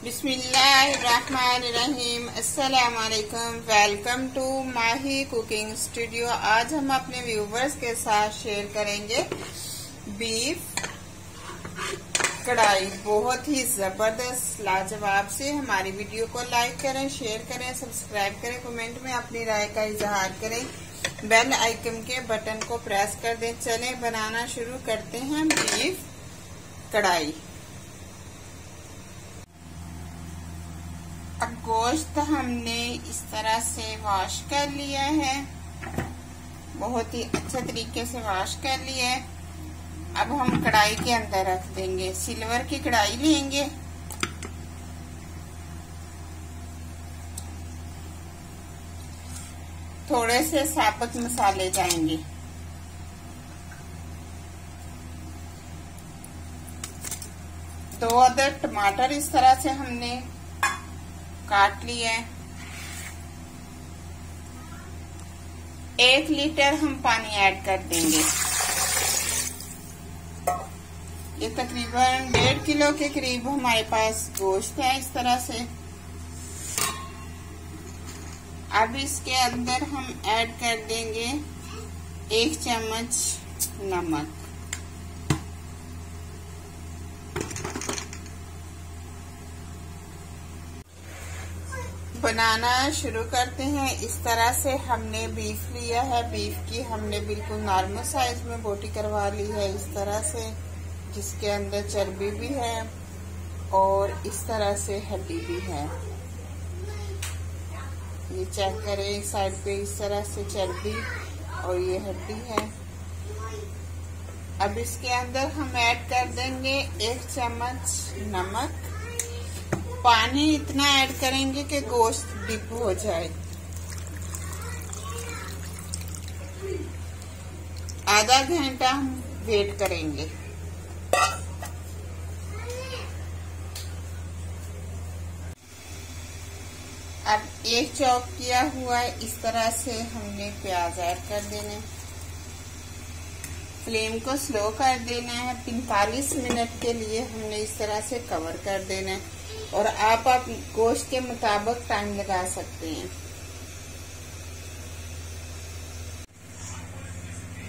बिस्मिल्लाहिर्रहमानिर्रहीम। अस्सलामुअलैकुम। Welcome to Mahi cooking studio. आज हम अपने व्यूवर्स के साथ शेयर करेंगे बीफ कढ़ाई। बहुत ही जबरदस्त लाजवाब से। हमारी वीडियो को लाइक करें, शेयर करें, सब्सक्राइब करें, कमेंट में अपनी राय का इजहार करें, बेल आइकन के बटन को प्रेस कर दें। चलें बनाना शुरू करते हैं बीफ कढ़ाई। अब गोश्त हमने इस तरह से वॉश कर लिया है, बहुत ही अच्छे तरीके से वॉश कर लिया है। अब हम कढ़ाई के अंदर रख देंगे। सिल्वर की कढ़ाई लेंगे, थोड़े से साबुत मसाले जाएंगे, दो अदर टमाटर इस तरह से हमने काट लिया है। 1 लीटर हम पानी ऐड कर देंगे। ये तकरीबन 1.5 किलो के करीब हमारे पास गोश्त है इस तरह से। अब इसके अंदर हम ऐड कर देंगे 1 चम्मच नमक। बनाना शुरू करते हैं। इस तरह से हमने बीफ लिया है। बीफ की हमने बिल्कुल नॉर्मल साइज में बोटी करवा ली है, इस तरह से, जिसके अंदर चर्बी भी है और इस तरह से हड्डी भी है। ये चेक करें, इस साइड पे इस तरह से चर्बी और ये हड्डी है। अब इसके अंदर हम ऐड कर देंगे 1 चम्मच नमक। पानी इतना ऐड करेंगे कि गोश्त डिप हो जाए। आधा घंटा हम वेट करेंगे। अब एक चॉप किया हुआ है इस तरह से हमने प्याज ऐड कर देने। फ्लेम को स्लो कर देना है। 45 मिनट के लिए हमने इस तरह से कवर कर देना है और आप गोश्त के मुताबिक टाइम लगा सकते हैं।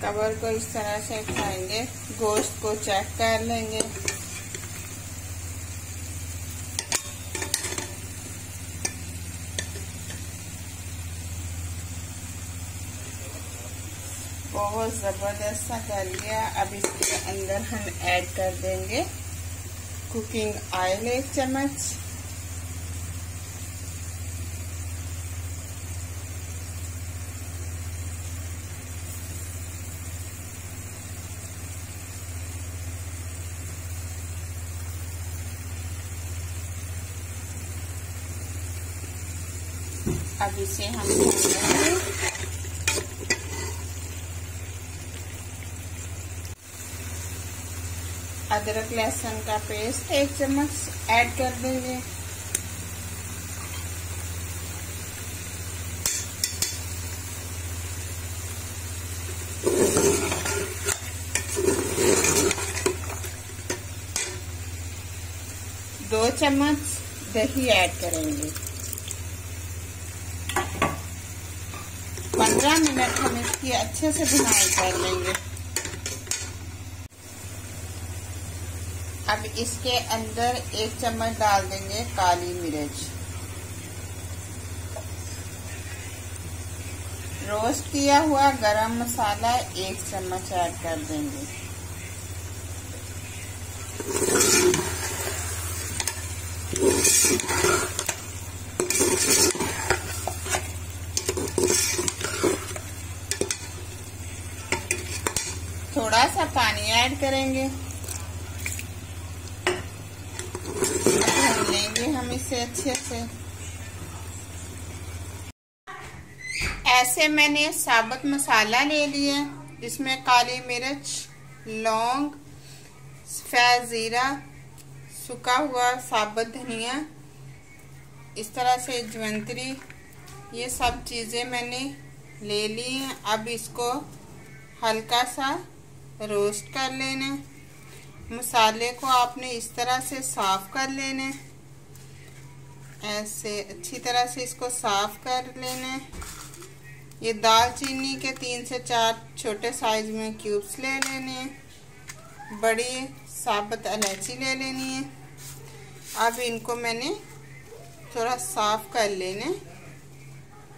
कवर को इस तरह से उठाएंगे, गोश्त को चेक कर लेंगे। बहुत जबरदस्त सा गल गया। अब इसके अंदर हम ऐड कर देंगे कुकिंग ऑयल 1 चम्मच। अब इसे हम भूनेंगे। अदरक लहसुन का पेस्ट 1 चम्मच ऐड कर देंगे। दो चम्मच दही ऐड करेंगे। 15 मिनट हम इसकी अच्छे से भुनाई कर लेंगे। अब इसके अंदर 1 चम्मच डाल देंगे काली मिर्च। रोस्ट किया हुआ गरम मसाला 1 चम्मच ऐड कर देंगे। थोड़ा सा पानी ऐड करेंगे। लेंगे हम इसे अच्छे से। ऐसे मैंने साबुत मसाला ले लिया, जिसमें काली मिर्च, लौंग, सफेद जीरा, सूखा हुआ साबुत धनिया, इस तरह से जवंतरी, ये सब चीजें मैंने ले ली हैं। अब इसको हल्का सा रोस्ट कर लेना। मसाले को आपने इस तरह से साफ कर लेना। ऐसे अच्छी तरह से इसको साफ कर लेना है। ये दालचीनी के 3 से 4 छोटे साइज में क्यूब्स ले लेने हैं। बड़ी साबुत इलायची ले लेनी है। अब इनको मैंने थोड़ा साफ कर लेना,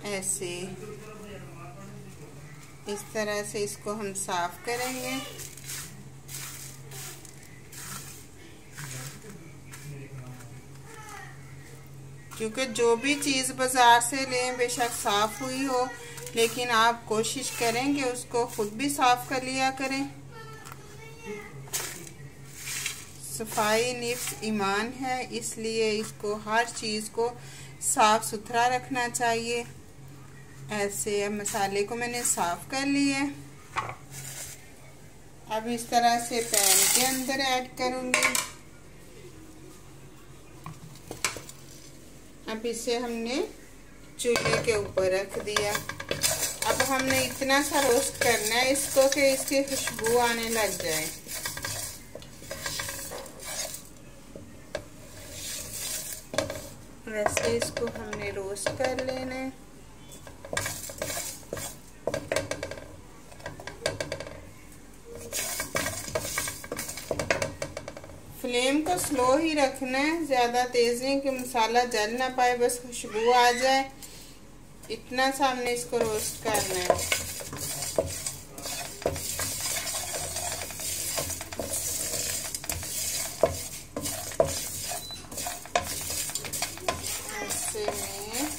ऐसे इस तरह से इसको हम साफ करेंगे। क्योंकि जो भी चीज़ बाज़ार से लें बेशक साफ़ हुई हो, लेकिन आप कोशिश करें कि उसको खुद भी साफ़ कर लिया करें। सफाई निफ्स ईमान है, इसलिए इसको हर चीज़ को साफ़ सुथरा रखना चाहिए। ऐसे अब मसाले को मैंने साफ़ कर लिया। अब इस तरह से पैन के अंदर ऐड करूँगी। अब इसे हमने चूल्हे के ऊपर रख दिया। अब हमने इतना सा रोस्ट करना है इसको कि इसकी खुशबू आने लग जाए। वैसे इसको हमने रोस्ट कर लेना है। फ्लेम को स्लो ही रखना है, ज़्यादा तेज़ नहीं कि मसाला जल ना पाए, बस खुशबू आ जाए, इतना सा हमने इसको रोस्ट करना है। ऐसे में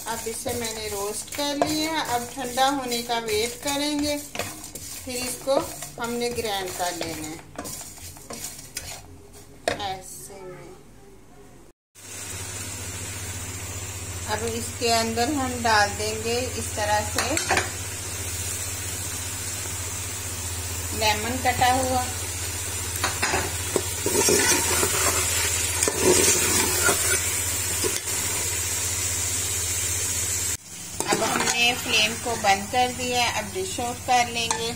अब इसे मैंने रोस्ट कर लिया। अब ठंडा होने का वेट करेंगे, फिर इसको हमने ग्राइंड कर लेना है ऐसे में। अब इसके अंदर हम डाल देंगे इस तरह से लेमन कटा हुआ। अब हमने फ्लेम को बंद कर दिया। अब डिश आउट कर लेंगे।